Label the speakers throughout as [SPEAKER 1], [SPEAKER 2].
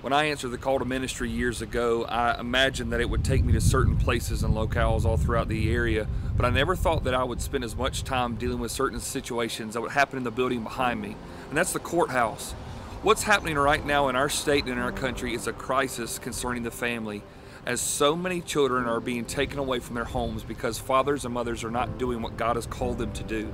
[SPEAKER 1] When I answered the call to ministry years ago, I imagined that it would take me to certain places and locales all throughout the area, but I never thought that I would spend as much time dealing with certain situations that would happen in the building behind me, and that's the courthouse. What's happening right now in our state and in our country is a crisis concerning the family, as so many children are being taken away from their homes because fathers and mothers are not doing what God has called them to do.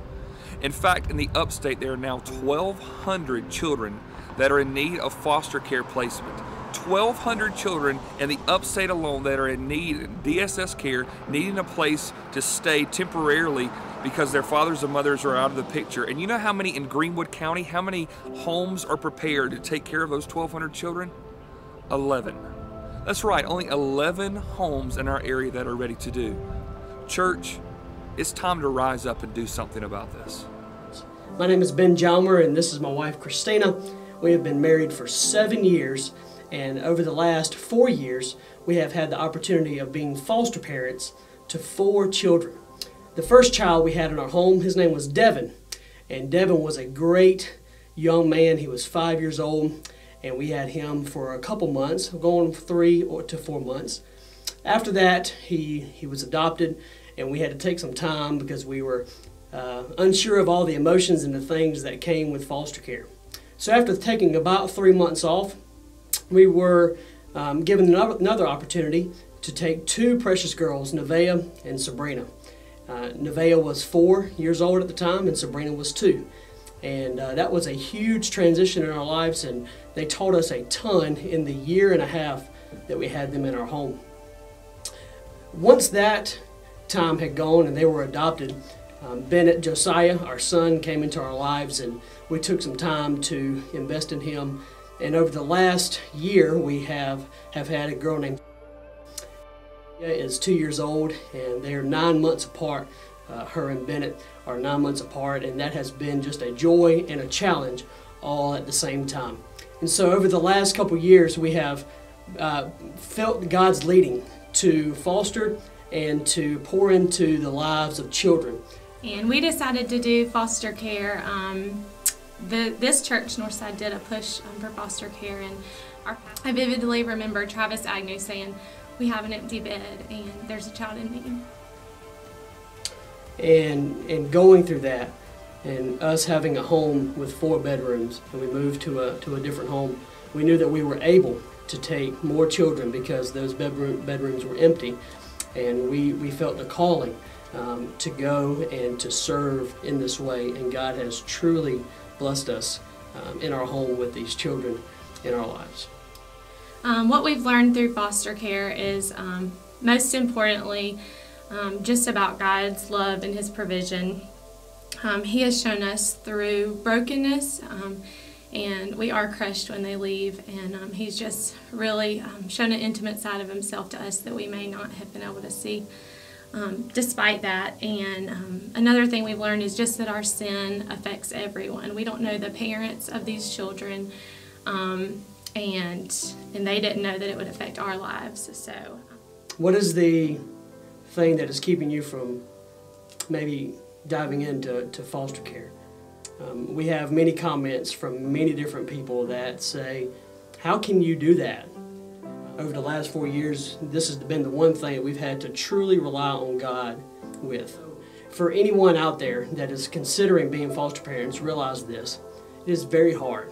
[SPEAKER 1] In fact, in the upstate, there are now 1,200 children that are in need of foster care placement. 1,200 children in the upstate alone that are in need of DSS care, needing a place to stay temporarily because their fathers and mothers are out of the picture. And you know how many in Greenwood County, how many homes are prepared to take care of those 1,200 children? 11. That's right, only 11 homes in our area that are ready to do. Church, it's time to rise up and do something about this.
[SPEAKER 2] My name is Ben Jalmer, and this is my wife, Christina. We have been married for 7 years, and over the last 4 years, we have had the opportunity of being foster parents to 4 children. The first child we had in our home, his name was Devin, and Devin was a great young man. He was 5 years old, and we had him for a couple months, going 3 to 4 months. After that, he was adopted, and we had to take some time because we were unsure of all the emotions and the things that came with foster care. So after taking about 3 months off, we were given another opportunity to take 2 precious girls, Nevaeh and Sabrina. Nevaeh was 4 years old at the time, and Sabrina was 2. And that was a huge transition in our lives, and they taught us a ton in the 1.5 years that we had them in our home. Once that time had gone and they were adopted, Bennett Josiah, our son, came into our lives, and we took some time to invest in him. And over the last year, we have had a girl named is 2 years old, and they are 9 months apart. Her and Bennett are 9 months apart, and that has been just a joy and a challenge all at the same time. And so over the last couple years, we have felt God's leading to foster and to pour into the lives of children.
[SPEAKER 3] And we decided to do foster care. This church, Northside, did a push for foster care, and I vividly remember Travis Agnew saying, "We have an empty bed and there's a child in need."
[SPEAKER 2] And going through that, and us having a home with 4 bedrooms, and we moved to a different home, we knew that we were able to take more children because those bedrooms were empty, and we felt the calling to go and to serve in this way, and God has truly blessed us in our home with these children in our lives.
[SPEAKER 3] What we've learned through foster care is most importantly just about God's love and His provision. He has shown us through brokenness, and we are crushed when they leave, and He's just really shown an intimate side of Himself to us that we may not have been able to see despite that. And another thing we've learned is just that our sin affects everyone. We don't know the parents of these children, and they didn't know that it would affect our lives. So,
[SPEAKER 2] what is the thing that is keeping you from maybe diving into foster care? We have many comments from many different people that say, "How can you do that?" Over the last 4 years, this has been the one thing that we've had to truly rely on God with. For anyone out there that is considering being foster parents, realize this: it is very hard,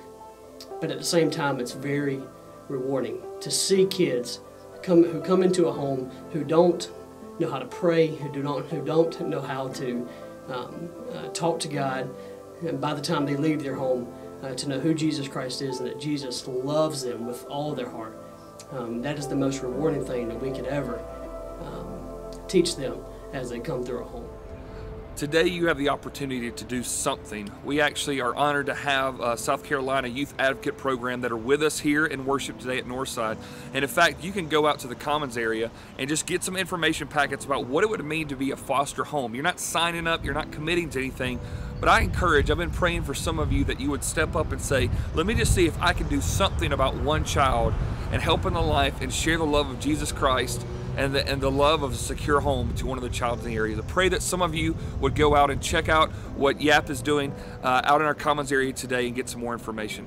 [SPEAKER 2] but at the same time, it's very rewarding to see kids who come into a home who don't know how to pray, who don't know how to talk to God, and by the time they leave their home, to know who Jesus Christ is and that Jesus loves them with all their heart. That is the most rewarding thing that we could ever teach them as they come through our home.
[SPEAKER 1] Today you have the opportunity to do something. We actually are honored to have a South Carolina Youth Advocate Program that are with us here in worship today at Northside. And in fact, you can go out to the Commons area and just get some information packets about what it would mean to be a foster home. You're not signing up, you're not committing to anything, but I've been praying for some of you that you would step up and say, let me just see if I can do something about one child and help in the life and share the love of Jesus Christ and the love of a secure home to one of the child in the area. I pray that some of you would go out and check out what YAP is doing out in our Commons area today and get some more information.